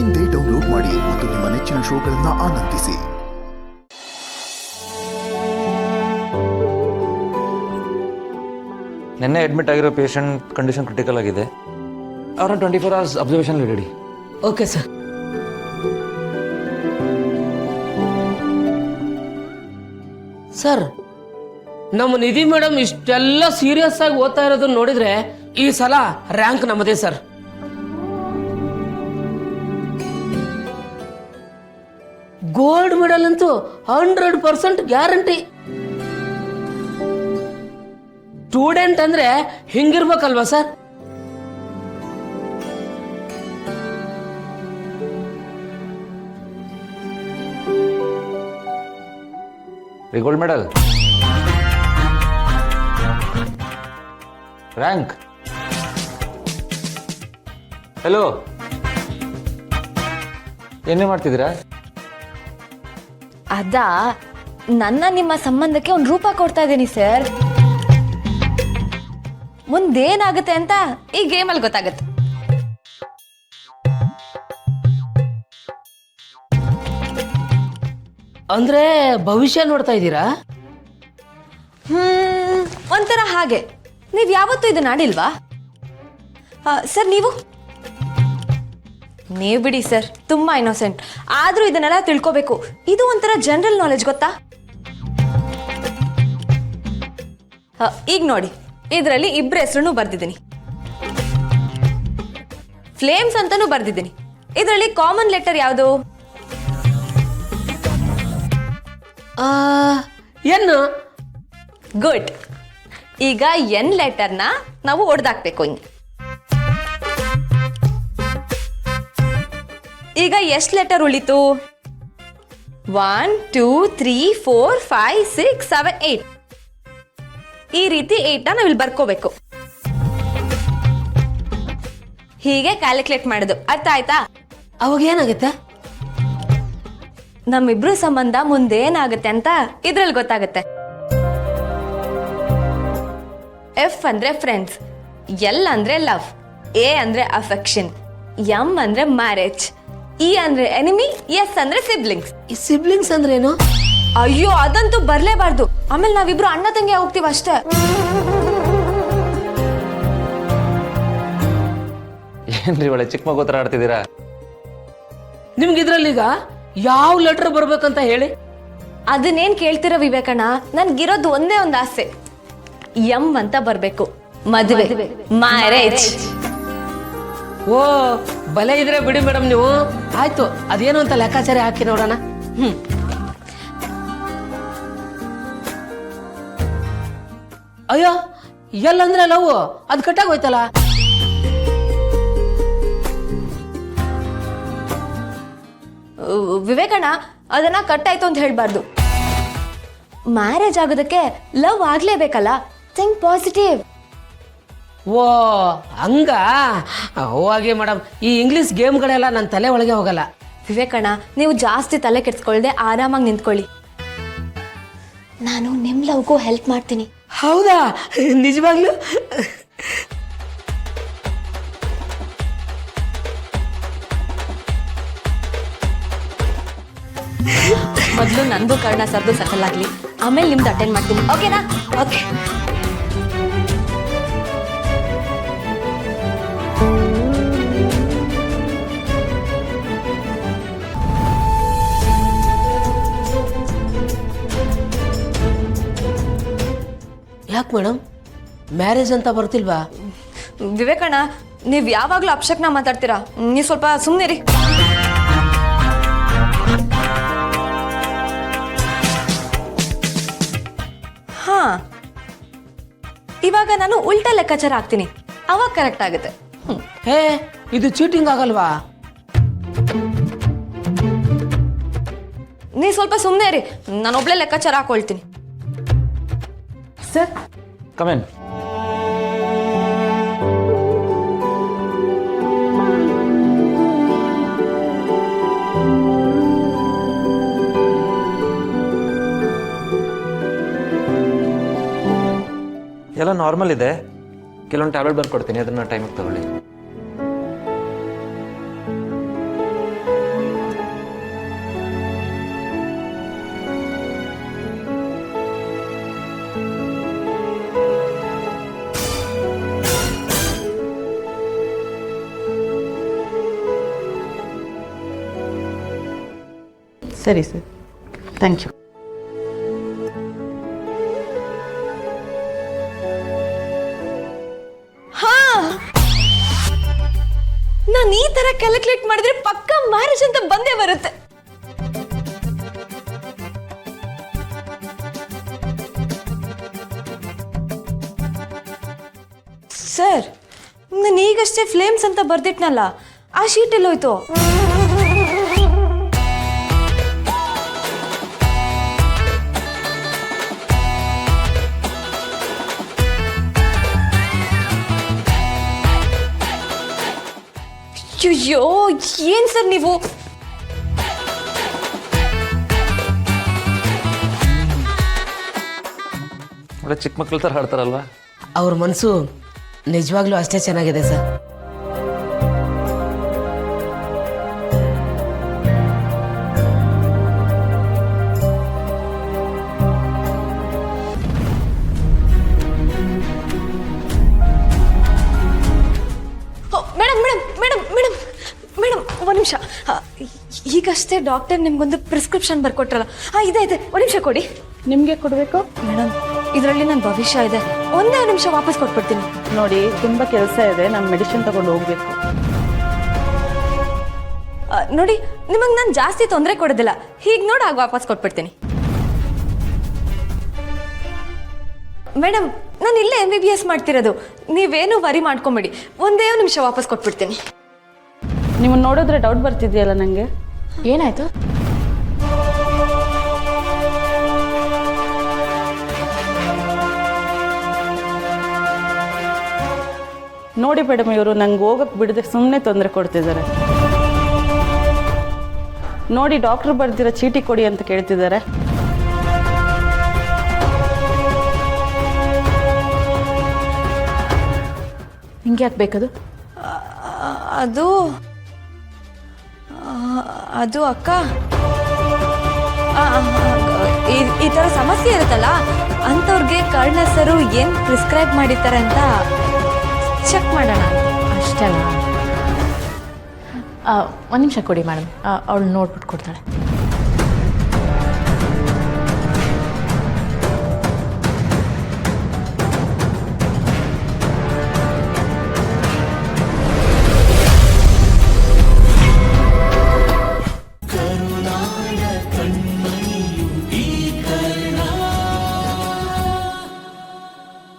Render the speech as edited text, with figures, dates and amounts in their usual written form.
ಇಂದೇ ಡೌನ್ಲೋಡ್ ಮಾಡಿ ಮತ್ತು ನಿಮ್ಮ ನೆಚ್ಚಿನ ಶೋಗಳನ್ನು ಆನಂದಿಸಿ. ನಿನ್ನೆ ಅಡ್ಮಿಟ್ ಆಗಿರೋ ಪೇಷಂಟ್ ಕಂಡೀಷನ್ ಕ್ರಿಟಿಕಲ್ ಆಗಿದೆ. ಅವ್ರನ್ನ 24 hours ಅಬ್ಸರ್ವೇಷನ್ ಇಡಿ. Okay sir. ಸರ್, ನಮ್ಮ ನಿಧಿ ಮೇಡಮ್ ಇಷ್ಟೆಲ್ಲ ಸೀರಿಯಸ್ ಆಗಿ ಓದ್ತಾ ಇರೋದನ್ನ ನೋಡಿದ್ರೆ ಈ ಸಲ ರ್ಯಾಂಕ್ ನಮ್ಮದೇ ಸರ್. ಗೋಲ್ಡ್ ಮೆಡಲ್ ಅಂತೂ 100% ಗ್ಯಾರಂಟಿ. ಸ್ಟೂಡೆಂಟ್ ಅಂದ್ರೆ ಹಿಂಗಿರ್ಬೇಕಲ್ವಾ sir? Gold medal, rank. Hello, ಏನೇ ಮಾಡ್ತಿದ್ದೀರಾ? ಅದಾ, ನನ್ನ ನಿಮ್ಮ ಸಂಬಂಧಕ್ಕೆ ಒಂದು ರೂಪ ಕೊಡ್ತಾ ಇದ್ದೀನಿ ಸರ್. ಮುಂದೇನಾಗುತ್ತೆ ಅಂತ ಈ ಗೇಮಲ್ಲಿ ಗೊತ್ತಾಗುತ್ತೆ. ಅಂದ್ರೆ ಭವಿಷ್ಯ ನೋಡ್ತಾ ಇದ್ದೀರಾ? ಒಂಥರ ಹಾಗೆ. ನೀವ್ ಯಾವತ್ತೂ ಇದನ್ನ ಆಡಿಲ್ವಾ ಸರ್? ನೀವು ಬಿಡಿ ಸರ್, ತುಂಬಾ ಇನ್ನೋಸೆಂಟ್. ಆದ್ರೂ ಇದನ್ನೆಲ್ಲ ತಿಳ್ಕೋಬೇಕು. ಇದು ಒಂಥರ ಜನರಲ್ ನಾಲೆಜ್, ಗೊತ್ತಾ? ಈಗ ನೋಡಿ, ಇದರಲ್ಲಿ ಇಬ್ಬರ ಹೆಸರನ್ನು ಬರ್ದಿದ್ದೀನಿ. ಫ್ಲೇಮ್ಸ್ ಅಂತಾನೂ ಬರ್ದಿದ್ದೀನಿ. ಇದರಲ್ಲಿ ಕಾಮನ್ ಲೆಟರ್ ಯಾವುದು? ಏನು? ಗುಡ್. ಈಗ ಎನ್ ಲೆಟರ್ನ ನಾವು ಒಡೆದಾಕ್ಬೇಕು. ಹಿಂಗೆ ಈಗ ಎಷ್ಟು ಲೆಟರ್ ಉಳಿತು? 1 2 3 4 5 6 7 8. ಈ ರೀತಿ 8ನ ನಾವಿಲ್ಲಿ ಬರ್ಕೋಬೇಕು. ಹೀಗೆ ಕ್ಯಾಲ್ಕುಲೇಟ್ ಮಾಡೋದು. ಅರ್ಥ ಆಯ್ತಾ? ಅವಾಗ ಏನಾಗುತ್ತೆ? ನಮ್ಮಿಬ್ರು ಸಂಬಂಧ ಮುಂದೇನಾಗುತ್ತೆ ಅಂತ ಇದ್ರಲ್ಲಿ ಗೊತ್ತಾಗುತ್ತೆ. ಎಫ್ ಅಂದ್ರೆ ಫ್ರೆಂಡ್ಸ್, ಎಲ್ ಅಂದ್ರೆ ಲವ್, ಎ ಅಂದ್ರೆ ಅಫೆಕ್ಷನ್, ಎಂ ಅಂದ್ರೆ ಮ್ಯಾರೇಜ್, ಇ ಅಂದ್ರೆ ಎನಿಮಿ, ಎಸ್ ಅಂದ್ರೆ ಸಿಬ್ಲಿಂಗ್ಸ್. ಈ ಸಿಬ್ಲಿಂಗ್ಸ್ ಅಂದ್ರೆ ಏನು? ಅಯ್ಯೋ, ಅದಂತೂ ಬರ್ಲೇಬಾರ್ದು. ಆಮೇಲೆ ನಾವಿಬ್ರು ಅಣ್ಣ ತಂಗಿ ಹೋಗ್ತೀವಿ ಅಷ್ಟೇ. ಏನ್ರಿ ಒಳ್ಳೆ ಚಿಕ್ಕ ಮಗು ತರ ಆಡ್ತಿದ್ದೀರಾ? ನಿಮ್ಗೆ ಇದ್ರಲ್ಲೀಗ ಯಾವ ಲೆಟರ್ ಬರ್ಬೇಕಂತ ಹೇಳಿ? ಅದನ್ನೇನ್ ಕೇಳ್ತಿರೋ ವಿವೇಕಣ್ಣ, ನನ್ಗಿರೋದು ಒಂದೇ ಒಂದು ಆಸೆ. ಎಂ ಅಂತ ಬರ್ಬೇಕು. ಮದುವೆ, ಮ್ಯಾರೇಜ್. ಓ, ಬಲೆ ಇದ್ರೆ ಬಿಡಿ ಮೇಡಮ್ ನೀವು. ಆಯ್ತು, ಅದೇನು ಅಂತ ಲೆಕ್ಕಾಚಾರ ಹಾಕಿ ನೋಡೋಣ. ಅಯ್ಯೋ, ಎಲ್ಲಂದ್ರೆ ಲವ್, ಅದು ಕಟ್ಟಾಗ ಹೋಯ್ತಲ್ಲ. ವಿವೇಕಣ್ಣ, ಅದನ್ನ ಕಟ್ಟಾಯ್ತು ಅಂತ ಹೇಳ್ಬಾರ್ದು. ಮ್ಯಾರೇಜ್ ಆಗೋದಕ್ಕೆ ಲವ್ ಆಗ್ಲೇಬೇಕಲ್ಲ. Think positive. ಓ, ಹಂಗ. ಹೋಗಿ ಮೇಡಮ್, ಈ ಇಂಗ್ಲಿಷ್ ಗೇಮ್ಗಳೆಲ್ಲ ನನ್ನ ತಲೆ ಒಳಗೆ ಹೋಗಲ್ಲ. ವಿವೇಕಣ್ಣ, ನೀವು ಜಾಸ್ತಿ ತಲೆ ಕೆಡ್ಸ್ಕೊಳ್ದೆ ಆರಾಮಾಗಿ ನಿಂತ್ಕೊಳ್ಳಿ. ನಾನು ನಿಮ್ ಲವ್ಗೂ ಹೆಲ್ಪ್ ಮಾಡ್ತೀನಿ. ಹೌದಾ? ನಿಜವಾಗ್ಲು? ಮೊದಲು ನಂದು ಕರ್ಣ ಸರ್ದು ಸಫಲ್ ಆಗ್ಲಿ, ಆಮೇಲೆ ನಿಮ್ದು ಅಟೆಂಡ್ ಮಾಡ್ತೀನಿ. ಓಕೆನಾ? ಓಕೆ. ಯಾಕೆ ಮೇಡಮ್, ಮ್ಯಾರೇಜ್ ಅಂತ ಬರ್ತಿಲ್ವಾ? ವಿವೇಕಣ್ಣ, ನೀವು ಯಾವಾಗ್ಲೂ ಅಪಶಕ್ನ ಮಾತಾಡ್ತೀರಾ. ನೀವು ಸ್ವಲ್ಪ ಸುಮ್ಮನಿರಿ. ಹಾ, ಇವಾಗ ನಾನು ಉಲ್ಟಾ ಲೆಕ್ಕಾಚಾರ ಹಾಕ್ತೀನಿ, ಅವಾಗ ಕರೆಕ್ಟ್ ಆಗುತ್ತೆ. ಹೇ, ಇದು ಚೀಟಿಂಗ್ ಆಗಲ್ವಾ? ನೀವು ಸ್ವಲ್ಪ ಸುಮ್ಮನೆ ಇರಿ, ನಾನೊಬ್ಳೆ ಲೆಕ್ಕಾಚಾರ ಹಾಕೊಳ್ತೀನಿ. Sir, come on. ಎಲ್ಲ ನಾರ್ಮಲ್ ಇದೆ. ಕೆಲವೊಂದು ಟ್ಯಾಬ್ಲೆಟ್ ಬರ್ಕೊಡ್ತೀನಿ, ಅದನ್ನ ಟೈಮಿಗೆ ತಗೊಳ್ಳಿ. ಸರಿ ಸರ್, ಥ್ಯಾಂಕ್ ಯು. ಹಾ, ನಾನು ಈ ತರ ಕ್ಯಾಲ್ಕುಲೇಟ್ ಮಾಡಿದ್ರೆ ಪಕ್ಕ ಮ್ಯಾರೇಜ್ ಅಂತ ಬಂದೇ ಬರುತ್ತೆ. ಸರ್, ನಾನು ಈಗಷ್ಟೇ ಫ್ಲೇಮ್ಸ್ ಅಂತ ಬರ್ದಿಟ್ನಲ್ಲ, ಆ ಶೀಟ್ ಎಲ್ಲೋಯ್ತು? ಅಯ್ಯೋ, ಏನ್ ಸರ್ ನೀವು? ಒಳ್ಳೆ ಚಿಕ್ಕ ಮಕ್ಳ ಥರ ಹಾಡ್ತಾರಲ್ವಾ? ಅವ್ರ ಮನಸ್ಸು ನಿಜವಾಗ್ಲೂ ಅಷ್ಟೇ ಚೆನ್ನಾಗಿದೆ sir. Madam madam madam madam madam ಒಂದು ನಿಮಿಷ. ಈಗಷ್ಟೇ ಡಾಕ್ಟರ್ ನಿಮ್ಗೊಂದು ಪ್ರಿಸ್ಕ್ರಿಪ್ಷನ್ ಬರ್ಕೊಟ್ರಲ್ಲ, ಇದೆ ಇದೆ, ಒಂದು ನಿಮಿಷ ಕೊಡಿ. ನಿಮಗೆ ಕೊಡಬೇಕು ಮೇಡಮ್, ಇದರಲ್ಲಿ ನನ್ನ ಭವಿಷ್ಯ ಇದೆ, ಒಂದೇ ನಿಮಿಷ ವಾಪಸ್ ಕೊಟ್ಬಿಡ್ತೀನಿ. ನೋಡಿ, ತುಂಬ ಕೆಲಸ ಇದೆ, ನಾನು ಮೆಡಿಸಿನ್ ತಗೊಂಡು ಹೋಗಬೇಕು. ನೋಡಿ, ನಿಮಗೆ ನಾನು ಜಾಸ್ತಿ ತೊಂದರೆ ಕೊಡೋದಿಲ್ಲ, ಹೀಗೆ ನೋಡಿ ಆಗ ವಾಪಸ್ ಕೊಟ್ಬಿಡ್ತೀನಿ. ಮೇಡಮ್, ನಾನು ಇಲ್ಲೇ MBBS ಮಾಡ್ತಿರೋದು, ನೀವೇನು ವರಿ ಮಾಡ್ಕೊಂಬೇಡಿ, ಒಂದೇ ನಿಮಿಷ ವಾಪಸ್ ಕೊಟ್ಬಿಡ್ತೀನಿ. ನಿಮ್ಮನ್ನು ನೋಡಿದ್ರೆ ಡೌಟ್ ಬರ್ತಿದೆಯಲ್ಲ ನನಗೆ. ಏನಾಯ್ತು? ನೋಡಿ ಮೇಡಮ್, ಇವರು ನಂಗೆ ಹೋಗಕ್ಕೆ ಬಿಡದೆ ಸುಮ್ಮನೆ ತೊಂದರೆ ಕೊಡ್ತಿದ್ದಾರೆ. ನೋಡಿ, ಡಾಕ್ಟ್ರು ಬರ್ದಿರೋ ಚೀಟಿ ಕೊಡಿ ಅಂತ ಕೇಳ್ತಿದ್ದಾರೆ. ನಿಂಗೆ ಯಾಕೆ ಬೇಕದು? ಅದು ಅದು ಅಕ್ಕ, ಈ ಥರ ಸಮಸ್ಯೆ ಇರುತ್ತಲ್ಲ ಅಂಥವ್ರಿಗೆ ಕರ್ಣಸರು ಏನು ಪ್ರಿಸ್ಕ್ರೈಬ್ ಮಾಡಿರ್ತಾರೆ ಅಂತ ಚೆಕ್ ಮಾಡೋಣ. ಅಷ್ಟೇನಾ? ಒಂದು ನಿಮಿಷ ಕೊಡಿ ಮೇಡಮ್, ಅವಳು ನೋಡ್ಬಿಟ್ಟು ಕೊಡ್ತಾಳೆ.